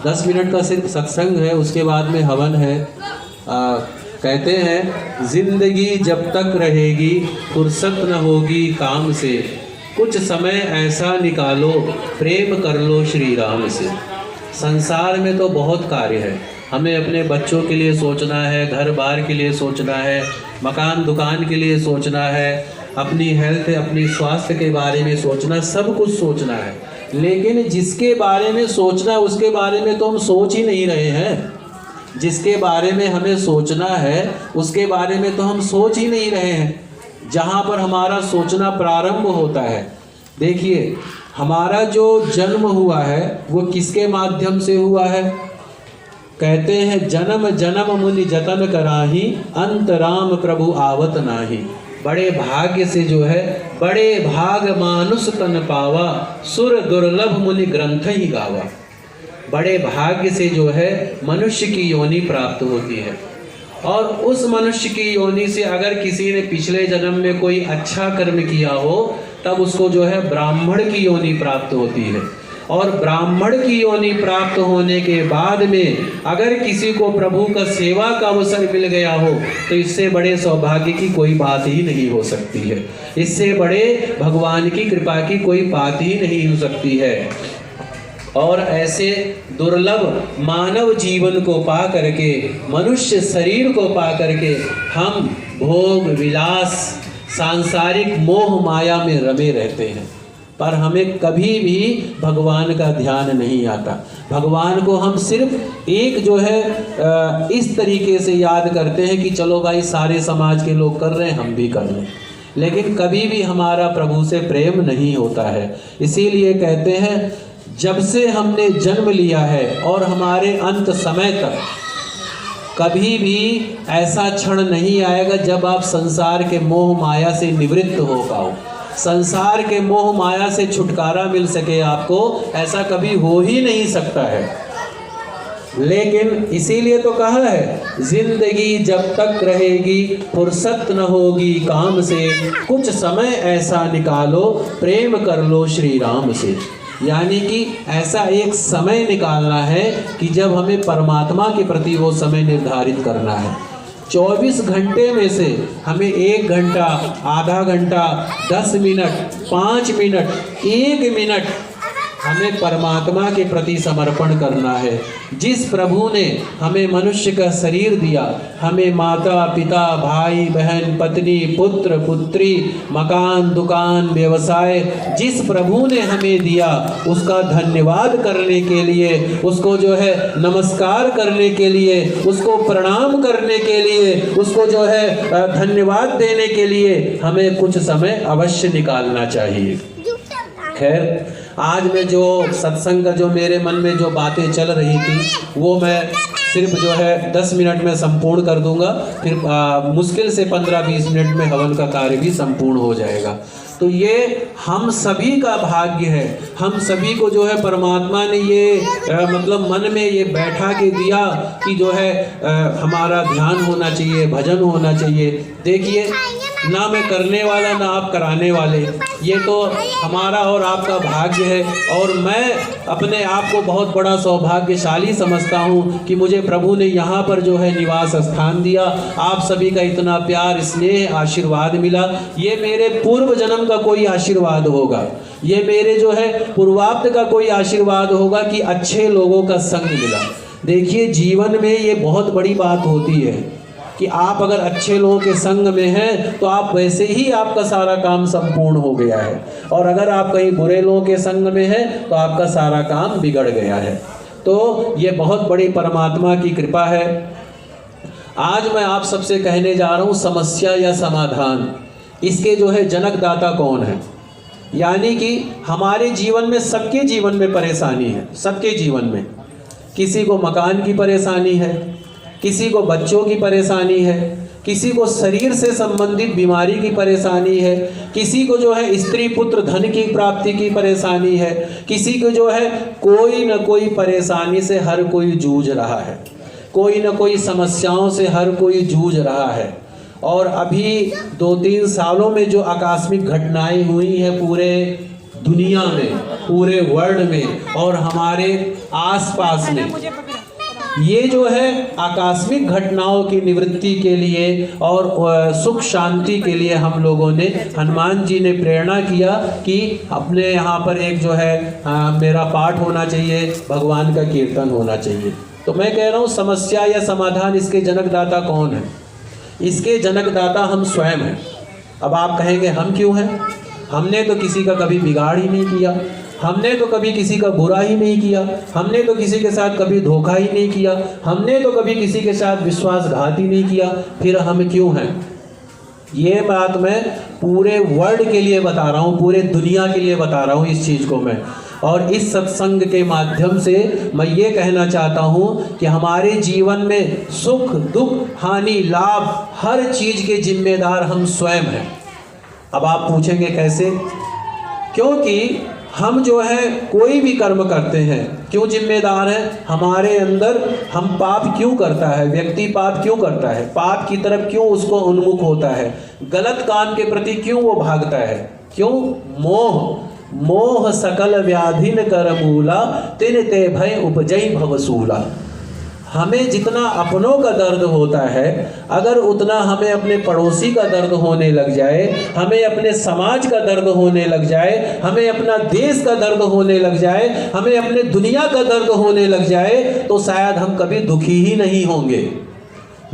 10 minute का सिर्फ सत्संग है, उसके बाद में हवन है। कहते हैं जिंदगी जब तक रहेगी फुर्सत न होगी काम से, कुछ समय ऐसा निकालो प्रेम कर लो श्री राम से। संसार में तो बहुत कार्य है, हमें अपने बच्चों के लिए सोचना है, घर बार के लिए सोचना है, मकान दुकान के लिए सोचना है, अपनी हेल्थ अपनी स्वास्थ्य के बारे में सोचना, सब कुछ सोचना है। लेकिन जिसके बारे में सोचना उसके बारे में तो हम सोच ही नहीं रहे हैं। जिसके बारे में हमें सोचना है उसके बारे में तो हम सोच ही नहीं रहे हैं। जहाँ पर हमारा सोचना प्रारंभ होता है, देखिए हमारा जो जन्म हुआ है वो किसके माध्यम से हुआ है? कहते हैं जन्म जन्म मुनि जतन कराही, अंत राम प्रभु आवत नाही। बड़े भाग्य से जो है, बड़े भाग मानुष तन पावा, सुर दुर्लभ मुनि ग्रंथ ही गावा। बड़े भाग्य से जो है मनुष्य की योनि प्राप्त होती है। और उस मनुष्य की योनि से अगर किसी ने पिछले जन्म में कोई अच्छा कर्म किया हो तब उसको जो है ब्राह्मण की योनि प्राप्त होती है। और ब्राह्मण की योनि प्राप्त होने के बाद में अगर किसी को प्रभु का सेवा का अवसर मिल गया हो तो इससे बड़े सौभाग्य की कोई बात ही नहीं हो सकती है। इससे बड़े भगवान की कृपा की कोई बात ही नहीं हो सकती है। और ऐसे दुर्लभ मानव जीवन को पा करके, मनुष्य शरीर को पा करके हम भोग विलास सांसारिक मोह माया में रमे रहते हैं, पर हमें कभी भी भगवान का ध्यान नहीं आता। भगवान को हम सिर्फ एक जो है इस तरीके से याद करते हैं कि चलो भाई सारे समाज के लोग कर रहे हैं हम भी कर लें, लेकिन कभी भी हमारा प्रभु से प्रेम नहीं होता है। इसीलिए कहते हैं जब से हमने जन्म लिया है और हमारे अंत समय तक कभी भी ऐसा क्षण नहीं आएगा जब आप संसार के मोह माया से निवृत्त हो पाओ, संसार के मोह माया से छुटकारा मिल सके आपको, ऐसा कभी हो ही नहीं सकता है। लेकिन इसीलिए तो कहा है जिंदगी जब तक रहेगी फुर्सत न होगी काम से, कुछ समय ऐसा निकालो प्रेम कर लो श्री राम से। यानी कि ऐसा एक समय निकालना है कि जब हमें परमात्मा के प्रति वो समय निर्धारित करना है। 24 घंटे में से हमें 1 घंटा, आधा घंटा, 10 मिनट, 5 मिनट, 1 मिनट हमें परमात्मा के प्रति समर्पण करना है। जिस प्रभु ने हमें मनुष्य का शरीर दिया, हमें माता पिता भाई बहन पत्नी पुत्र पुत्री मकान दुकान व्यवसाय जिस प्रभु ने हमें दिया उसका धन्यवाद करने के लिए, उसको जो है नमस्कार करने के लिए, उसको प्रणाम करने के लिए, उसको जो है धन्यवाद देने के लिए हमें कुछ समय अवश्य निकालना चाहिए। खैर आज मैं जो सत्संग का जो मेरे मन में जो बातें चल रही थी वो मैं सिर्फ जो है 10 मिनट में संपूर्ण कर दूंगा, फिर मुश्किल से 15-20 मिनट में हवन का कार्य भी संपूर्ण हो जाएगा। तो ये हम सभी का भाग्य है, हम सभी को जो है परमात्मा ने ये मतलब मन में ये बैठा के दिया कि जो है हमारा ध्यान होना चाहिए, भजन होना चाहिए। देखिए ना मैं करने वाला ना आप कराने वाले, ये तो हमारा और आपका भाग्य है। और मैं अपने आप को बहुत बड़ा सौभाग्यशाली समझता हूँ कि मुझे प्रभु ने यहाँ पर जो है निवास स्थान दिया, आप सभी का इतना प्यार स्नेह आशीर्वाद मिला। ये मेरे पूर्व जन्म का कोई आशीर्वाद होगा, ये मेरे जो है पूर्वाप्त का कोई आशीर्वाद होगा कि अच्छे लोगों का संग मिला। देखिए जीवन में ये बहुत बड़ी बात होती है कि आप अगर अच्छे लोगों के संग में हैं तो आप वैसे ही आपका सारा काम संपूर्ण हो गया है, और अगर आप कहीं बुरे लोगों के संग में हैं तो आपका सारा काम बिगड़ गया है। तो ये बहुत बड़ी परमात्मा की कृपा है। आज मैं आप सबसे कहने जा रहा हूँ समस्या या समाधान, इसके जो है जनक दाता कौन है। यानी कि हमारे जीवन में, सबके जीवन में परेशानी है, सबके जीवन में। किसी को मकान की परेशानी है, किसी को बच्चों की परेशानी है, किसी को शरीर से संबंधित बीमारी की परेशानी है, किसी को जो है स्त्री पुत्र धन की प्राप्ति की परेशानी है, किसी को जो है कोई न कोई परेशानी से हर कोई जूझ रहा है, कोई न कोई समस्याओं से हर कोई जूझ रहा है। और अभी 2-3 सालों में जो आकस्मिक घटनाएं हुई हैं पूरे दुनिया में, पूरे वर्ल्ड में और हमारे आसपास में ये जो है आकस्मिक घटनाओं की निवृत्ति के लिए और सुख शांति के लिए हम लोगों ने, हनुमान जी ने प्रेरणा किया कि अपने यहाँ पर एक जो है मेरा पाठ होना चाहिए, भगवान का कीर्तन होना चाहिए। तो मैं कह रहा हूँ समस्या या समाधान इसके जनकदाता कौन है? इसके जनकदाता हम स्वयं हैं। अब आप कहेंगे हम क्यों हैं? हमने तो किसी का कभी बिगाड़ ही नहीं किया, हमने तो कभी किसी का बुरा ही नहीं किया, हमने तो किसी के साथ कभी धोखा ही नहीं किया, हमने तो कभी किसी के साथ विश्वासघात ही नहीं किया, फिर हम क्यों हैं? ये बात मैं पूरे वर्ल्ड के लिए बता रहा हूँ, पूरे दुनिया के लिए बता रहा हूँ इस चीज़ को मैं। और इस सत्संग के माध्यम से मैं ये कहना चाहता हूँ कि हमारे जीवन में सुख दुख हानि लाभ हर चीज़ के जिम्मेदार हम स्वयं हैं। अब आप पूछेंगे कैसे? क्योंकि हम जो है कोई भी कर्म करते हैं, क्यों जिम्मेदार हैं? हमारे अंदर हम पाप क्यों करता है, व्यक्ति पाप क्यों करता है, पाप की तरफ क्यों उसको उन्मुख होता है, गलत काम के प्रति क्यों वो भागता है? क्यों? मोह सकल व्याधिन कर मूला, तिन ते भय उपजई भवसूला। हमें जितना अपनों का दर्द होता है, अगर उतना हमें अपने पड़ोसी का दर्द होने लग जाए, हमें अपने समाज का दर्द होने लग जाए, हमें अपना देश का दर्द होने लग जाए, हमें अपने दुनिया का दर्द होने लग जाए, तो शायद हम कभी दुखी ही नहीं होंगे।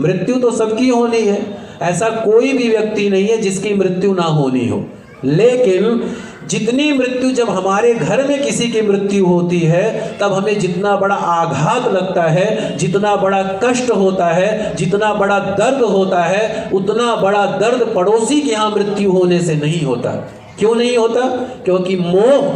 मृत्यु तो सबकी होनी है, ऐसा कोई भी व्यक्ति नहीं है जिसकी मृत्यु ना होनी हो। लेकिन जितनी मृत्यु, जब हमारे घर में किसी की मृत्यु होती है तब हमें जितना बड़ा आघात लगता है, जितना बड़ा कष्ट होता है, जितना बड़ा दर्द होता है, उतना बड़ा दर्द पड़ोसी के यहाँ मृत्यु होने से नहीं होता। क्यों नहीं होता? क्योंकि मोह,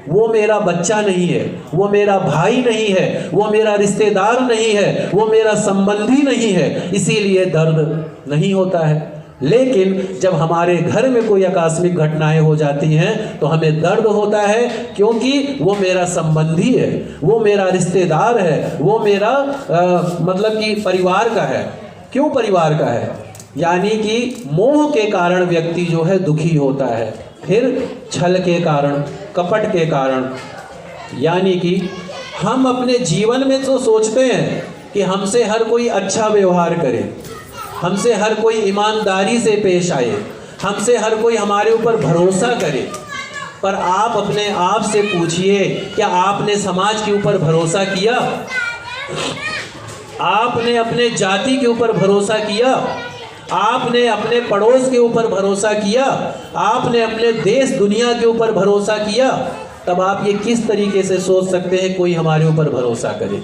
वो मेरा बच्चा नहीं है, वो मेरा भाई नहीं है, वो मेरा रिश्तेदार नहीं है, वो मेरा संबंधी नहीं है, इसीलिए दर्द नहीं होता है। लेकिन जब हमारे घर में कोई आकस्मिक घटनाएं हो जाती हैं तो हमें दर्द होता है, क्योंकि वो मेरा संबंधी है, वो मेरा रिश्तेदार है, वो मेरा मतलब कि परिवार का है। क्यों परिवार का है? यानी कि मोह के कारण व्यक्ति जो है दुखी होता है। फिर छल के कारण, कपट के कारण, यानी कि हम अपने जीवन में तो सोचते हैं कि हमसे हर कोई अच्छा व्यवहार करे, हमसे हर कोई ईमानदारी से पेश आए, हमसे हर कोई हमारे ऊपर भरोसा करे। पर आप अपने आप से पूछिए, क्या आपने समाज के ऊपर भरोसा किया? आपने अपने जाति के ऊपर भरोसा किया? आपने अपने पड़ोस के ऊपर भरोसा किया? आपने अपने देश दुनिया के ऊपर भरोसा किया? तब आप ये किस तरीके से सोच सकते हैं कोई हमारे ऊपर भरोसा करे?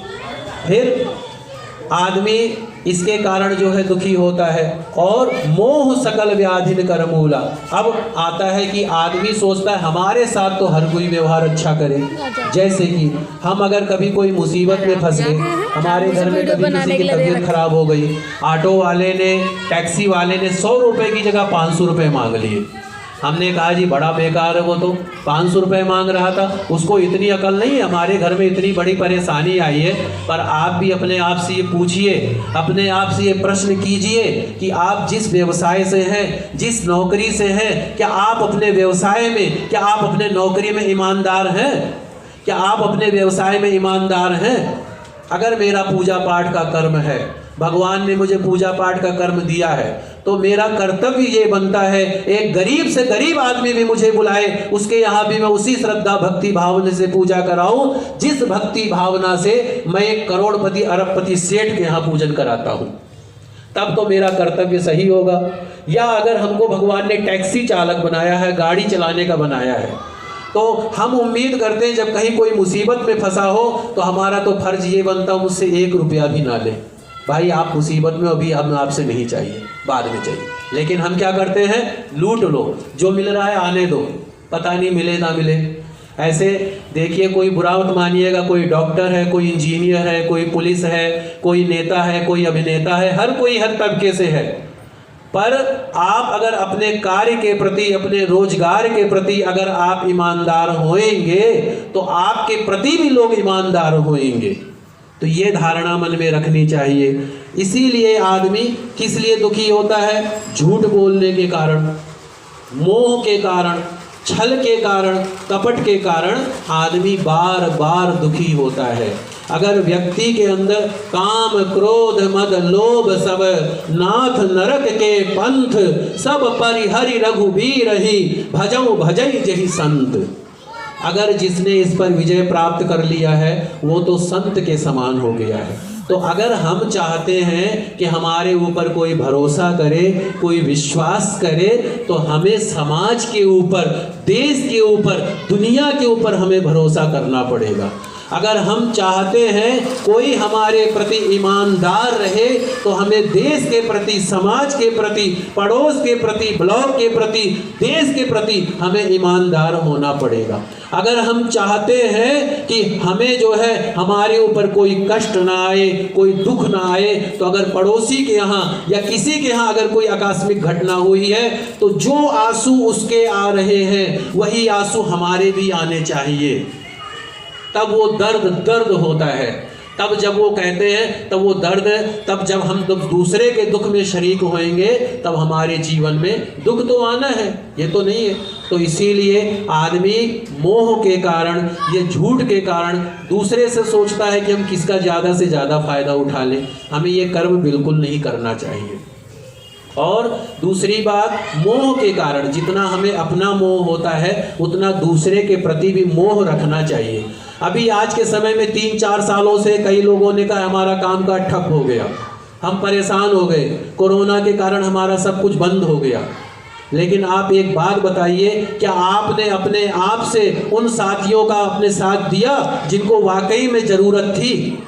फिर आदमी इसके कारण जो है दुखी होता है। और मोह सकल व्याधिन कर मूला। अब आता है कि आदमी सोचता है हमारे साथ तो हर कोई व्यवहार अच्छा करे। जैसे कि हम अगर कभी कोई मुसीबत में फंस गए, हमारे घर में कभी किसी की तबीयत खराब हो गई, ऑटो वाले ने, टैक्सी वाले ने 100 रुपये की जगह 500 रुपये मांग लिए। हमने कहा जी बड़ा बेकार है, वो तो 500 रुपये मांग रहा था, उसको इतनी अकल नहीं है, हमारे घर में इतनी बड़ी परेशानी आई है। पर आप भी अपने आप से ये पूछिए, अपने आप से ये प्रश्न कीजिए कि आप जिस व्यवसाय से हैं, जिस नौकरी से हैं, क्या आप अपने व्यवसाय में, क्या आप अपने नौकरी में ईमानदार हैं? क्या आप अपने व्यवसाय में ईमानदार हैं? अगर मेरा पूजा पाठ का कर्म है, भगवान ने मुझे पूजा पाठ का कर्म दिया है, तो मेरा कर्तव्य ये बनता है, एक गरीब से गरीब आदमी भी मुझे बुलाए, उसके यहाँ भी मैं उसी श्रद्धा भक्ति भावना से पूजा कराऊं जिस भक्ति भावना से मैं एक करोड़पति अरबपति सेठ के यहाँ पूजन कराता हूँ। तब तो मेरा कर्तव्य सही होगा। या अगर हमको भगवान ने टैक्सी चालक बनाया है, गाड़ी चलाने का बनाया है, तो हम उम्मीद करते हैं जब कहीं कोई मुसीबत में फंसा हो तो हमारा तो फर्ज ये बनता है मुझसे 1 रुपया भी ना ले। भाई आप मुसीबत में, अभी हम आपसे नहीं चाहिए, बाद में चाहिए। लेकिन हम क्या करते हैं? लूट लो, जो मिल रहा है आने दो, पता नहीं मिले ना मिले। ऐसे देखिए, कोई बुरा मत मानिएगा, कोई डॉक्टर है, कोई इंजीनियर है, कोई पुलिस है, कोई नेता है, कोई अभिनेता है, हर कोई हर तबके से है। पर आप अगर अपने कार्य के प्रति, अपने रोजगार के प्रति अगर आप ईमानदार होएंगे तो आपके प्रति भी लोग ईमानदार होएंगे। तो ये धारणा मन में रखनी चाहिए। इसीलिए आदमी किस लिए दुखी होता है? झूठ बोलने के कारण, मोह के कारण, छल के कारण, कपट के कारण आदमी बार बार दुखी होता है। अगर व्यक्ति के अंदर काम, क्रोध, मद, लोभ सब नाथ नरक के पंथ, सब परिहरि रघुबीर ही भजऊ भजई जहि संत। अगर जिसने इस पर विजय प्राप्त कर लिया है वो तो संत के समान हो गया है। तो अगर हम चाहते हैं कि हमारे ऊपर कोई भरोसा करे, कोई विश्वास करे, तो हमें समाज के ऊपर, देश के ऊपर, दुनिया के ऊपर हमें भरोसा करना पड़ेगा। अगर हम चाहते हैं कोई हमारे प्रति ईमानदार रहे, तो हमें देश के प्रति, समाज के प्रति, पड़ोस के प्रति, ब्लॉक के प्रति, देश के प्रति हमें ईमानदार होना पड़ेगा। अगर हम चाहते हैं कि हमें जो है हमारे ऊपर कोई कष्ट ना आए, कोई दुख ना आए, तो अगर पड़ोसी के यहाँ या किसी के यहाँ अगर कोई आकस्मिक घटना हुई है, तो जो आंसू उसके आ रहे हैं वही आंसू हमारे भी आने चाहिए। तब वो दर्द होता है। तब जब वो कहते हैं, तब वो दर्द, तब जब हम दूसरे के दुख में शरीक होएंगे, तब हमारे जीवन में दुख तो आना है, ये तो नहीं है। तो इसीलिए आदमी मोह के कारण, ये झूठ के कारण दूसरे से सोचता है कि हम किसका ज़्यादा से ज़्यादा फायदा उठा लें। हमें ये कर्म बिल्कुल नहीं करना चाहिए। और दूसरी बात, मोह के कारण, जितना हमें अपना मोह होता है उतना दूसरे के प्रति भी मोह रखना चाहिए। अभी आज के समय में 3-4 सालों से कई लोगों ने कहा हमारा काम काज ठप हो गया, हम परेशान हो गए, कोरोना के कारण हमारा सब कुछ बंद हो गया। लेकिन आप एक बात बताइए, क्या आपने अपने आप से उन साथियों का अपने साथ दिया जिनको वाकई में ज़रूरत थी?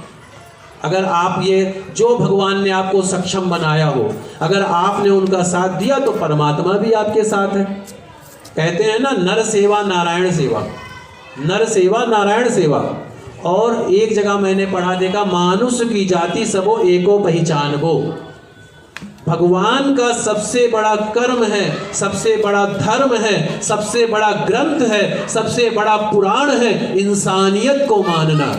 अगर आप ये, जो भगवान ने आपको सक्षम बनाया हो, अगर आपने उनका साथ दिया तो परमात्मा भी आपके साथ है। कहते हैं ना, नर सेवा नारायण सेवा, नर सेवा नारायण सेवा। और एक जगह मैंने पढ़ा देखा, मानुष की जाति सबो एको पहचान गो। भगवान का सबसे बड़ा कर्म है, सबसे बड़ा धर्म है, सबसे बड़ा ग्रंथ है, सबसे बड़ा पुराण है इंसानियत को मानना,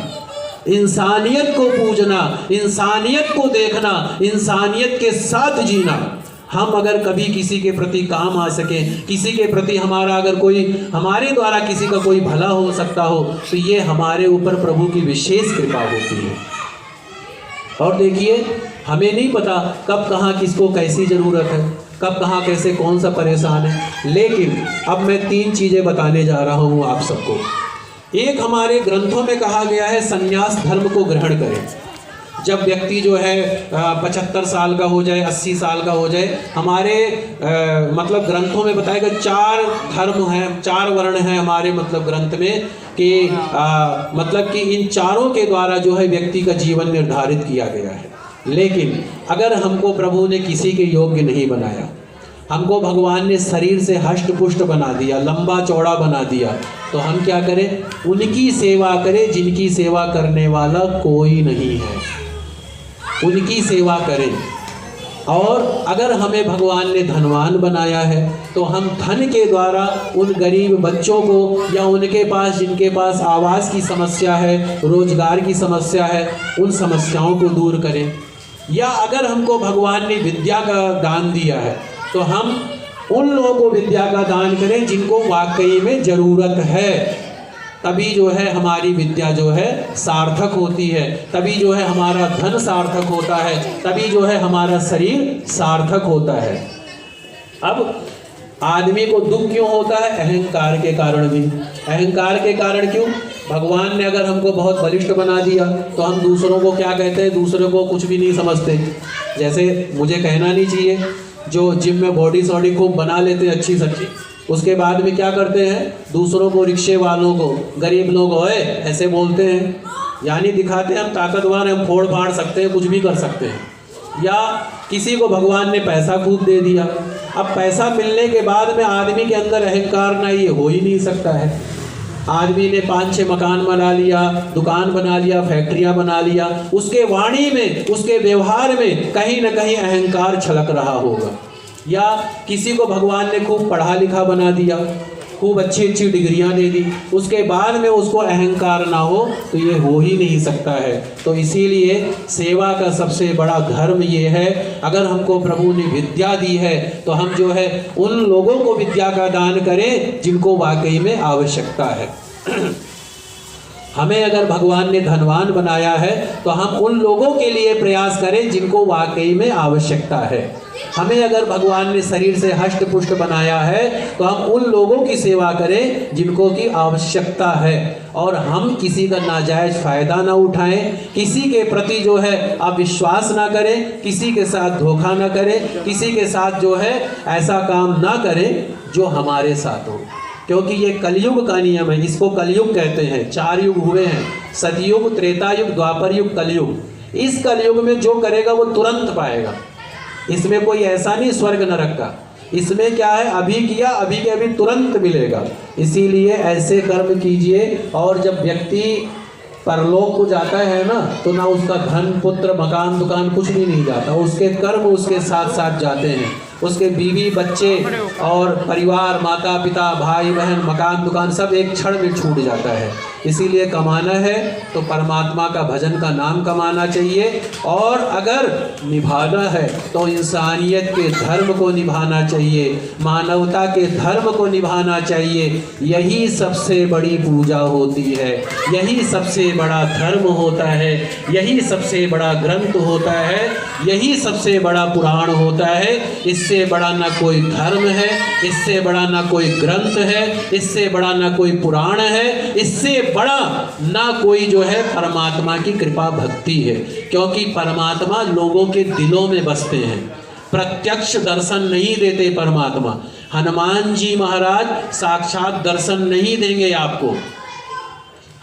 इंसानियत को पूजना, इंसानियत को देखना, इंसानियत के साथ जीना। हम अगर कभी किसी के प्रति काम आ सके, किसी के प्रति हमारा अगर कोई, हमारे द्वारा किसी का कोई भला हो सकता हो, तो ये हमारे ऊपर प्रभु की विशेष कृपा होती है। और देखिए, हमें नहीं पता कब कहाँ किसको कैसी ज़रूरत है, कब कहाँ कैसे कौन सा परेशान है। लेकिन अब मैं 3 चीज़ें बताने जा रहा हूँ आप सबको। एक, हमारे ग्रंथों में कहा गया है संन्यास धर्म को ग्रहण करें। जब व्यक्ति जो है 75 साल का हो जाए, 80 साल का हो जाए, हमारे मतलब ग्रंथों में बताया गया 4 धर्म हैं, 4 वर्ण हैं हमारे मतलब ग्रंथ में, कि मतलब कि इन चारों के द्वारा जो है व्यक्ति का जीवन निर्धारित किया गया है। लेकिन अगर हमको प्रभु ने किसी के योग्य नहीं बनाया, हमको भगवान ने शरीर से हष्ट पुष्ट बना दिया, लंबा चौड़ा बना दिया, तो हम क्या करें? उनकी सेवा करें जिनकी सेवा करने वाला कोई नहीं है, उनकी सेवा करें। और अगर हमें भगवान ने धनवान बनाया है, तो हम धन के द्वारा उन गरीब बच्चों को, या उनके पास, जिनके पास आवास की समस्या है, रोजगार की समस्या है, उन समस्याओं को दूर करें। या अगर हमको भगवान ने विद्या का दान दिया है, तो हम उन लोगों को विद्या का दान करें जिनको वाकई में ज़रूरत है। तभी जो है हमारी विद्या जो है सार्थक होती है, तभी जो है हमारा धन सार्थक होता है, तभी जो है हमारा शरीर सार्थक होता है। अब आदमी को दुख क्यों होता है? अहंकार के कारण भी। अहंकार के कारण क्यों? भगवान ने अगर हमको बहुत बलिष्ठ बना दिया, तो हम दूसरों को क्या कहते हैं? दूसरों को कुछ भी नहीं समझते। जैसे मुझे कहना नहीं चाहिए, जो जिम में बॉडी सॉडी खूब बना लेते हैं अच्छी सच्ची, उसके बाद में क्या करते हैं? दूसरों को, रिक्शे वालों को, गरीब लोग होए ऐसे बोलते हैं, यानी दिखाते हैं हम ताकतवर हैं, हम फोड़ फाड़ सकते हैं, कुछ भी कर सकते हैं। या किसी को भगवान ने पैसा खूब दे दिया, अब पैसा मिलने के बाद में आदमी के अंदर अहंकार ना, ये हो ही नहीं सकता है। आदमी ने 5-6 मकान बना लिया, दुकान बना लिया, फैक्ट्रियां बना लिया, उसके वाणी में, उसके व्यवहार में कहीं ना कहीं अहंकार छलक रहा होगा। या किसी को भगवान ने खूब पढ़ा लिखा बना दिया, खूब अच्छी अच्छी डिग्रियां दे दी, उसके बाद में उसको अहंकार ना हो तो ये हो ही नहीं सकता है। तो इसीलिए सेवा का सबसे बड़ा धर्म ये है, अगर हमको प्रभु ने विद्या दी है तो हम जो है उन लोगों को विद्या का दान करें जिनको वाकई में आवश्यकता है। हमें अगर भगवान ने धनवान बनाया है तो हम उन लोगों के लिए प्रयास करें जिनको वाकई में आवश्यकता है। हमें अगर भगवान ने शरीर से हष्ट पुष्ट बनाया है तो हम उन लोगों की सेवा करें जिनको की आवश्यकता है, और हम किसी का नाजायज फायदा ना उठाएं, किसी के प्रति जो है अविश्वास ना करें, किसी के साथ धोखा ना करें, किसी के साथ जो है ऐसा काम ना करें जो हमारे साथ हो। क्योंकि ये कलयुग का नियम है, इसको कलयुग कहते हैं। 4 युग हुए हैं, सतयुग, त्रेता युग, द्वापर युग, कलयुग। इस कलयुग में जो करेगा वो तुरंत पाएगा। इसमें कोई ऐसा नहीं स्वर्ग नरक का, इसमें क्या है, अभी किया अभी के अभी तुरंत मिलेगा। इसीलिए ऐसे कर्म कीजिए, और जब व्यक्ति परलोक को जाता है ना तो ना उसका धन पुत्र मकान दुकान कुछ भी नहीं जाता, उसके कर्म उसके साथ साथ जाते हैं। उसके बीवी बच्चे और परिवार, माता पिता भाई बहन मकान दुकान सब एक क्षण में छूट जाता है। इसीलिए कमाना है तो परमात्मा का भजन का नाम कमाना चाहिए, और अगर निभाना है तो इंसानियत के धर्म को निभाना चाहिए, मानवता के धर्म को निभाना चाहिए। यही सबसे बड़ी पूजा होती है, यही सबसे बड़ा धर्म होता है, यही सबसे बड़ा ग्रंथ होता है, यही सबसे बड़ा पुराण होता है। इससे बड़ा ना कोई धर्म है, इससे बड़ा ना कोई ग्रंथ है, इससे बड़ा ना कोई पुराण है, इससे बड़ा ना कोई जो है परमात्मा की कृपा भक्ति है। क्योंकि परमात्मा लोगों के दिलों में बसते हैं, प्रत्यक्ष दर्शन नहीं देते परमात्मा। हनुमान जी महाराज साक्षात दर्शन नहीं देंगे आपको।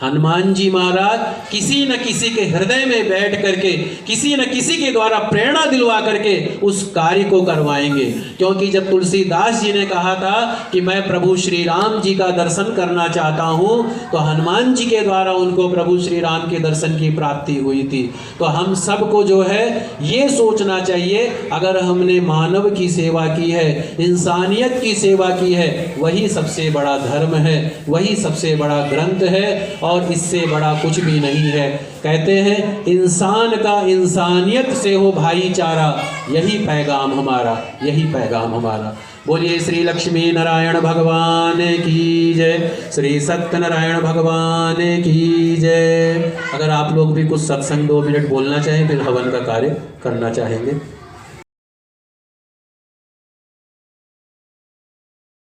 हनुमान जी महाराज किसी न किसी के हृदय में बैठ करके, किसी न किसी के द्वारा प्रेरणा दिलवा करके उस कार्य को करवाएंगे। क्योंकि जब तुलसीदास जी ने कहा था कि मैं प्रभु श्री राम जी का दर्शन करना चाहता हूँ, तो हनुमान जी के द्वारा उनको प्रभु श्री राम के दर्शन की प्राप्ति हुई थी। तो हम सबको जो है ये सोचना चाहिए, अगर हमने मानव की सेवा की है, इंसानियत की सेवा की है, वही सबसे बड़ा धर्म है, वही सबसे बड़ा ग्रंथ है, और इससे बड़ा कुछ भी नहीं है। कहते हैं इंसान का इंसानियत से हो भाईचारा, यही पैगाम हमारा, यही पैगाम हमारा। बोलिए श्री लक्ष्मी नारायण भगवान की जय, श्री सत्यनारायण भगवान की जय। अगर आप लोग भी कुछ सत्संग 2 मिनट बोलना चाहें, फिर हवन का कार्य करना चाहेंगे।